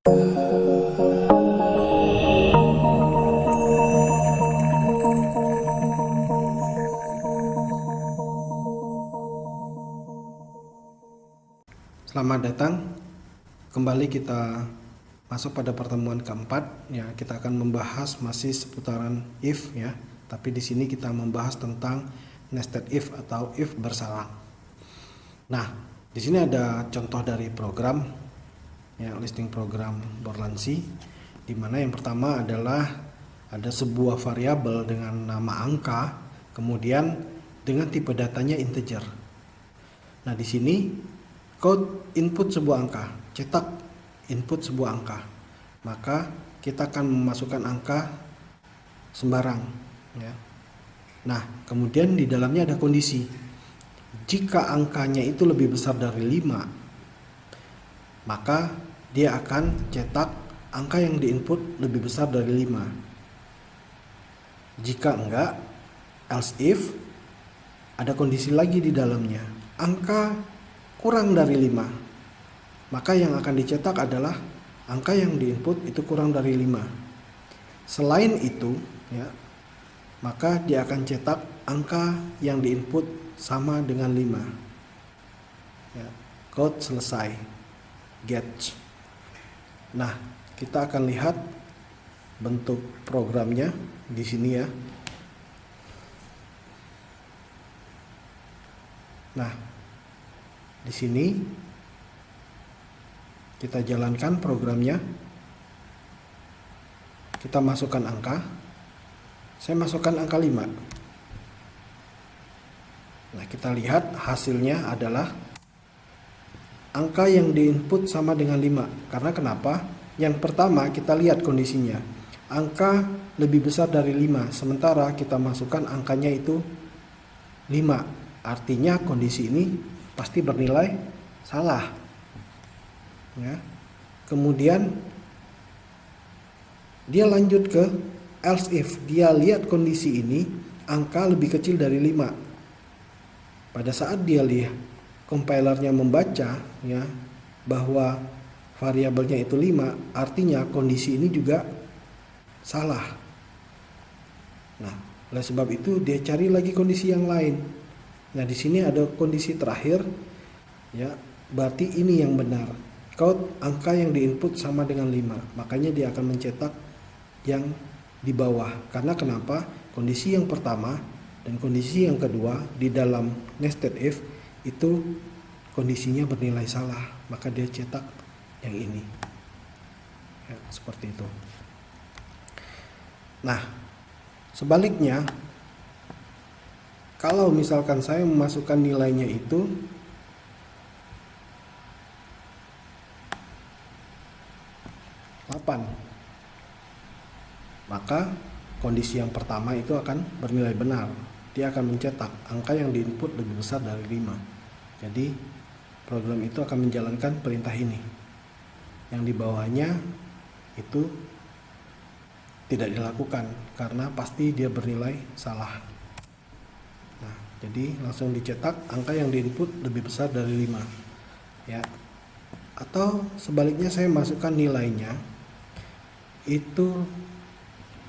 Selamat datang. Kembali kita masuk pada pertemuan keempat. Ya, kita akan membahas masih seputaran if ya. Tapi di sini kita membahas tentang nested if atau if bersalang. Nah, di sini ada contoh dari program ya, listing program Borlansi, di mana yang pertama adalah ada sebuah variabel dengan nama angka, kemudian dengan tipe datanya integer. Nah, di sini code input sebuah angka, cetak input sebuah angka, maka kita akan memasukkan angka sembarang ya. Nah, kemudian di dalamnya ada kondisi. Jika angkanya itu lebih besar dari 5, maka dia akan cetak angka yang diinput lebih besar dari 5. Jika enggak, else if, ada kondisi lagi di dalamnya. Angka kurang dari 5, maka yang akan dicetak adalah angka yang diinput itu kurang dari 5. Selain itu ya, maka dia akan cetak angka yang diinput sama dengan 5 ya. Code selesai, get. Nah, kita akan lihat bentuk programnya di sini ya. Nah, di sini kita jalankan programnya. Kita masukkan angka. Saya masukkan angka 5. Nah, kita lihat hasilnya adalah angka yang diinput sama dengan 5. Karena kenapa? Yang pertama kita lihat kondisinya. Angka lebih besar dari 5, sementara kita masukkan angkanya itu 5. Artinya kondisi ini pasti bernilai salah ya. Kemudian dia lanjut ke else if. Dia lihat kondisi ini angka lebih kecil dari 5. Pada saat dia lihat compilernya membaca ya bahwa variabelnya itu 5, artinya kondisi ini juga salah. Nah, oleh sebab itu dia cari lagi kondisi yang lain. Nah, di sini ada kondisi terakhir ya, berarti ini yang benar. Code angka yang diinput sama dengan 5, makanya dia akan mencetak yang di bawah. Karena kenapa? Kondisi yang pertama dan kondisi yang kedua di dalam nested if itu kondisinya bernilai salah, maka dia cetak yang ini ya, seperti itu. Nah, sebaliknya, kalau misalkan saya memasukkan nilainya itu 8, maka kondisi yang pertama itu akan bernilai benar. Dia akan mencetak angka yang diinput lebih besar dari 5. Jadi program itu akan menjalankan perintah ini. Yang di bawahnya itu tidak dilakukan karena pasti dia bernilai salah. Nah, jadi langsung dicetak angka yang diinput lebih besar dari 5 ya. Atau sebaliknya saya masukkan nilainya itu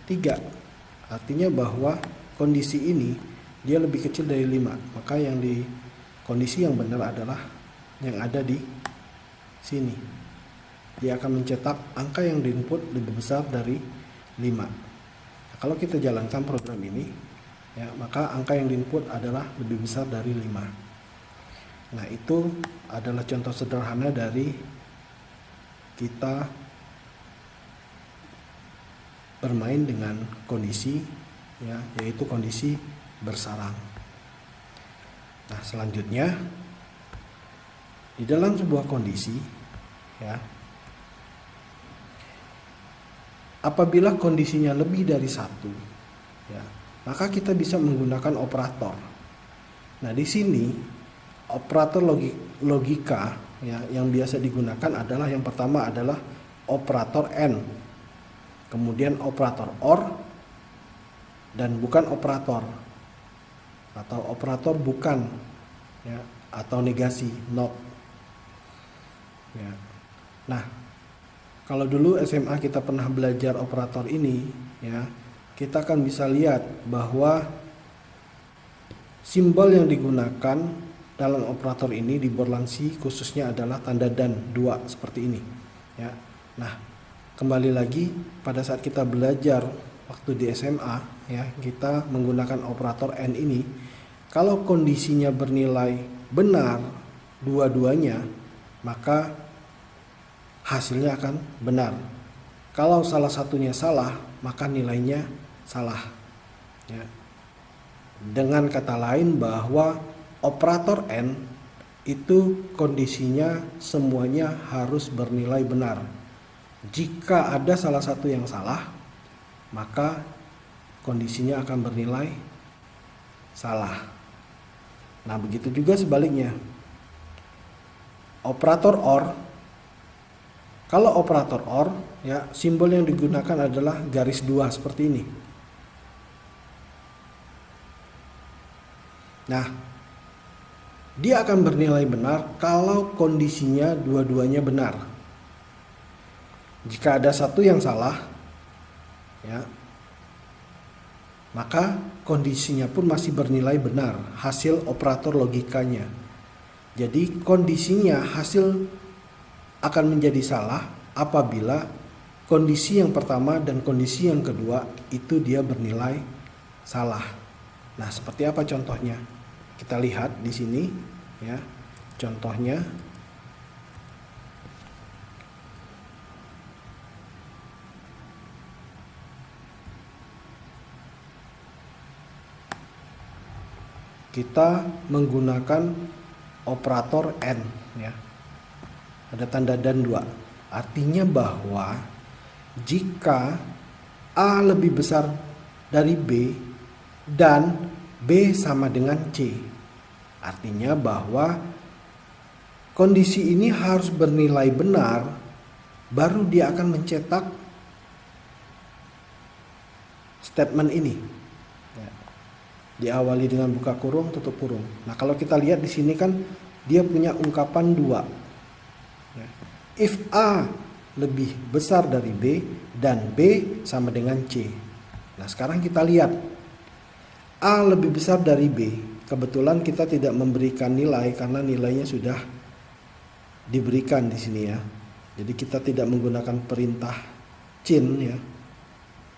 3. Artinya bahwa kondisi ini dia lebih kecil dari 5, maka yang di kondisi yang benar adalah yang ada di sini. Dia akan mencetak angka yang diinput lebih besar dari 5. Nah, kalau kita jalankan program ini ya, maka angka yang diinput adalah lebih besar dari 5. Nah, itu adalah contoh sederhana dari kita bermain dengan kondisi ya, yaitu kondisi bersarang. Nah, selanjutnya di dalam sebuah kondisi ya, apabila kondisinya lebih dari 1 ya, maka kita bisa menggunakan operator. Nah, di sini operator logika ya, yang biasa digunakan adalah yang pertama adalah operator AND, kemudian operator OR, dan bukan operator, atau operator bukan ya, atau negasi not ya. Nah, Kalau dulu SMA kita pernah belajar operator ini, ya, kita akan bisa lihat bahwa simbol yang digunakan dalam operator ini di Borlansi khususnya adalah tanda dan 2 seperti ini, ya. Nah, kembali lagi pada saat kita belajar waktu di SMA, ya, kita menggunakan operator AND ini. Kalau kondisinya bernilai benar dua-duanya, maka hasilnya akan benar. Kalau salah satunya salah, maka nilainya salah, ya. Dengan kata lain bahwa operator AND itu kondisinya semuanya harus bernilai benar. Jika ada salah satu yang salah, maka kondisinya akan bernilai salah. Nah, begitu juga sebaliknya. Operator OR, kalau operator OR, ya, simbol yang digunakan adalah garis 2 seperti ini. Nah, dia akan bernilai benar kalau kondisinya dua-duanya benar. Jika ada satu yang salah, ya, maka kondisinya pun masih bernilai benar, hasil operator logikanya. Jadi kondisinya hasil akan menjadi salah apabila kondisi yang pertama dan kondisi yang kedua itu dia bernilai salah. Nah, seperti apa contohnya? Kita lihat di sini, ya. Contohnya kita menggunakan operator AND, ya. Ada tanda dan 2. Artinya bahwa jika A lebih besar dari B dan B sama dengan C, artinya bahwa kondisi ini harus bernilai benar, baru dia akan mencetak statement ini. Diawali dengan buka kurung, tutup kurung. Nah, kalau kita lihat di sini kan dia punya ungkapan 2. If A lebih besar dari B dan B sama dengan C. Nah, sekarang kita lihat A lebih besar dari B. Kebetulan kita tidak memberikan nilai karena nilainya sudah diberikan di sini, ya. Jadi kita tidak menggunakan perintah cin, ya.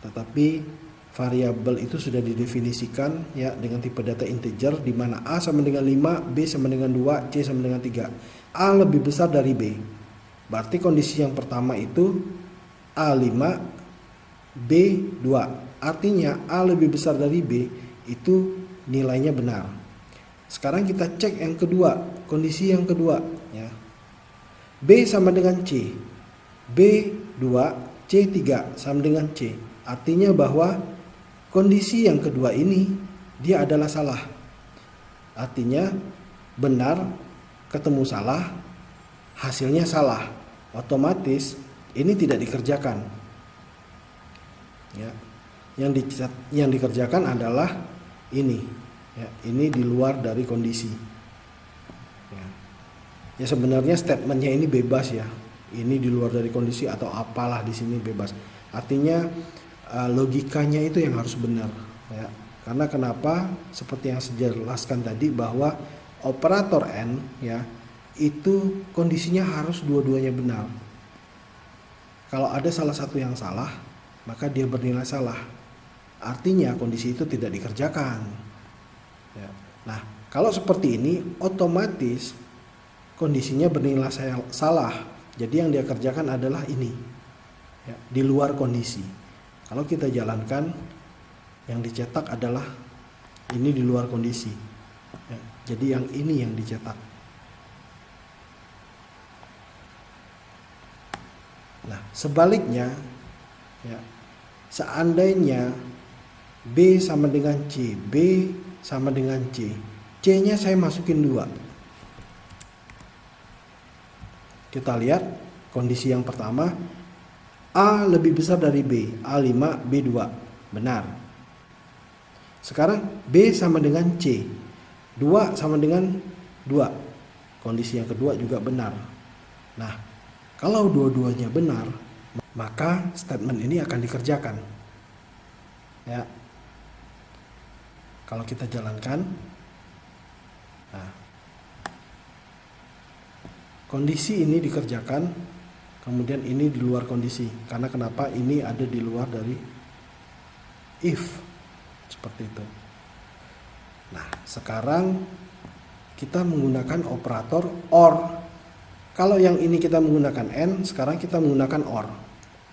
Tetapi variabel itu sudah didefinisikan, ya, dengan tipe data integer di mana A sama dengan 5, B sama dengan 2, C sama dengan 3. A lebih besar dari B. Berarti kondisi yang pertama itu A5, B2. Artinya A lebih besar dari B itu nilainya benar. Sekarang kita cek yang kedua, kondisi yang kedua, ya. B sama dengan C. B2, C3 sama dengan C. Artinya bahwa kondisi yang kedua ini dia adalah salah. Artinya benar ketemu salah, hasilnya salah. Otomatis ini tidak dikerjakan, ya. Yang dikerjakan adalah ini, ya, ini di luar dari kondisi, ya. Ya, sebenarnya statementnya ini bebas, ya. Ini di luar dari kondisi atau apalah di sini bebas. Artinya logikanya itu yang harus benar, ya. Karena kenapa? Seperti yang saya jelaskan tadi bahwa operator AND, ya, itu kondisinya harus dua-duanya benar. Kalau ada salah satu yang salah, maka dia bernilai salah. Artinya kondisi itu tidak dikerjakan, ya. Nah, kalau seperti ini otomatis kondisinya bernilai salah. Jadi yang dia kerjakan adalah ini, ya, di luar kondisi. Kalau kita jalankan, yang dicetak adalah ini di luar kondisi, ya. Jadi yang ini yang dicetak. Nah, sebaliknya, ya, seandainya B sama dengan C, B sama dengan C, C-nya saya masukin 2. Kita lihat kondisi yang pertama, A lebih besar dari B, A5, B2, benar. Sekarang B sama dengan C, 2 sama dengan 2, kondisi yang kedua juga benar. Nah, kalau dua-duanya benar, maka statement ini akan dikerjakan. Ya. Kalau kita jalankan, nah, kondisi ini dikerjakan, kemudian ini di luar kondisi. Karena kenapa? Ini ada di luar dari if, seperti itu. Nah, sekarang kita menggunakan operator OR. Kalau yang ini kita menggunakan AND, sekarang kita menggunakan OR.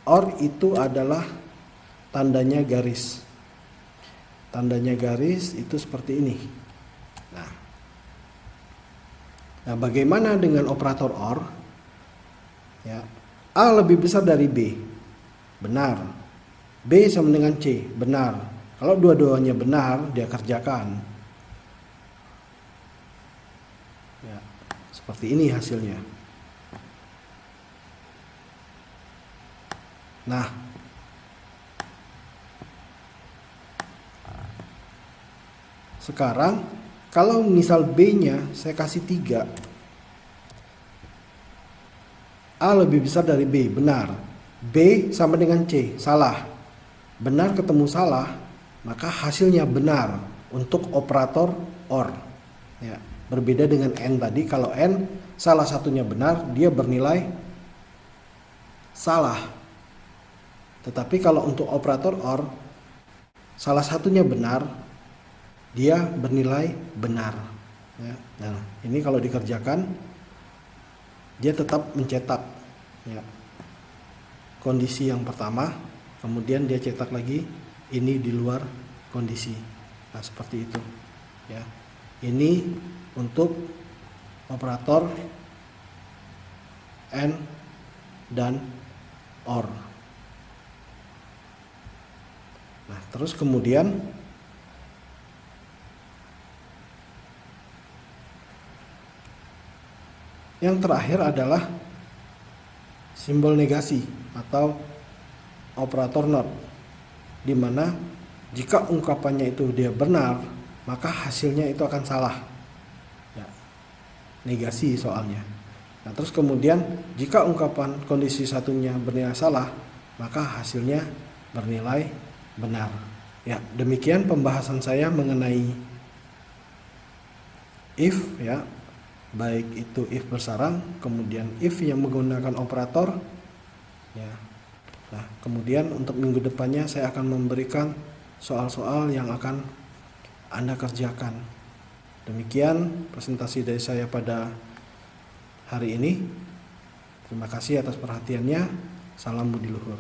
OR itu adalah tandanya garis. Tandanya garis itu seperti ini. Nah, bagaimana dengan operator OR? Ya, A lebih besar dari B, benar. B sama dengan C, benar. Kalau dua-duanya benar, dia kerjakan. Ya, seperti ini hasilnya. Nah, sekarang kalau misal B-nya saya kasih 3, A lebih besar dari B, benar. B sama dengan C, salah. Benar ketemu salah, maka hasilnya benar untuk operator OR. Ya, berbeda dengan AND tadi. Kalau AND salah satunya benar, dia bernilai salah. Tetapi kalau untuk operator OR, salah satunya benar, dia bernilai benar. Ya, nah, ini kalau dikerjakan, dia tetap mencetak, ya, kondisi yang pertama, kemudian dia cetak lagi ini di luar kondisi. Nah, seperti itu. Ya, ini untuk operator AND dan OR. Nah, terus kemudian yang terakhir adalah simbol negasi atau operator not, di mana jika ungkapannya itu dia benar, maka hasilnya itu akan salah. Ya, negasi soalnya. Nah, terus kemudian jika ungkapan kondisi satunya bernilai salah, maka hasilnya bernilai benar. Ya, demikian pembahasan saya mengenai if, ya. Baik itu if bersarang, kemudian if yang menggunakan operator, ya. Nah, kemudian untuk minggu depannya saya akan memberikan soal-soal yang akan Anda kerjakan. Demikian presentasi dari saya pada hari ini. Terima kasih atas perhatiannya. Salam budi luhur.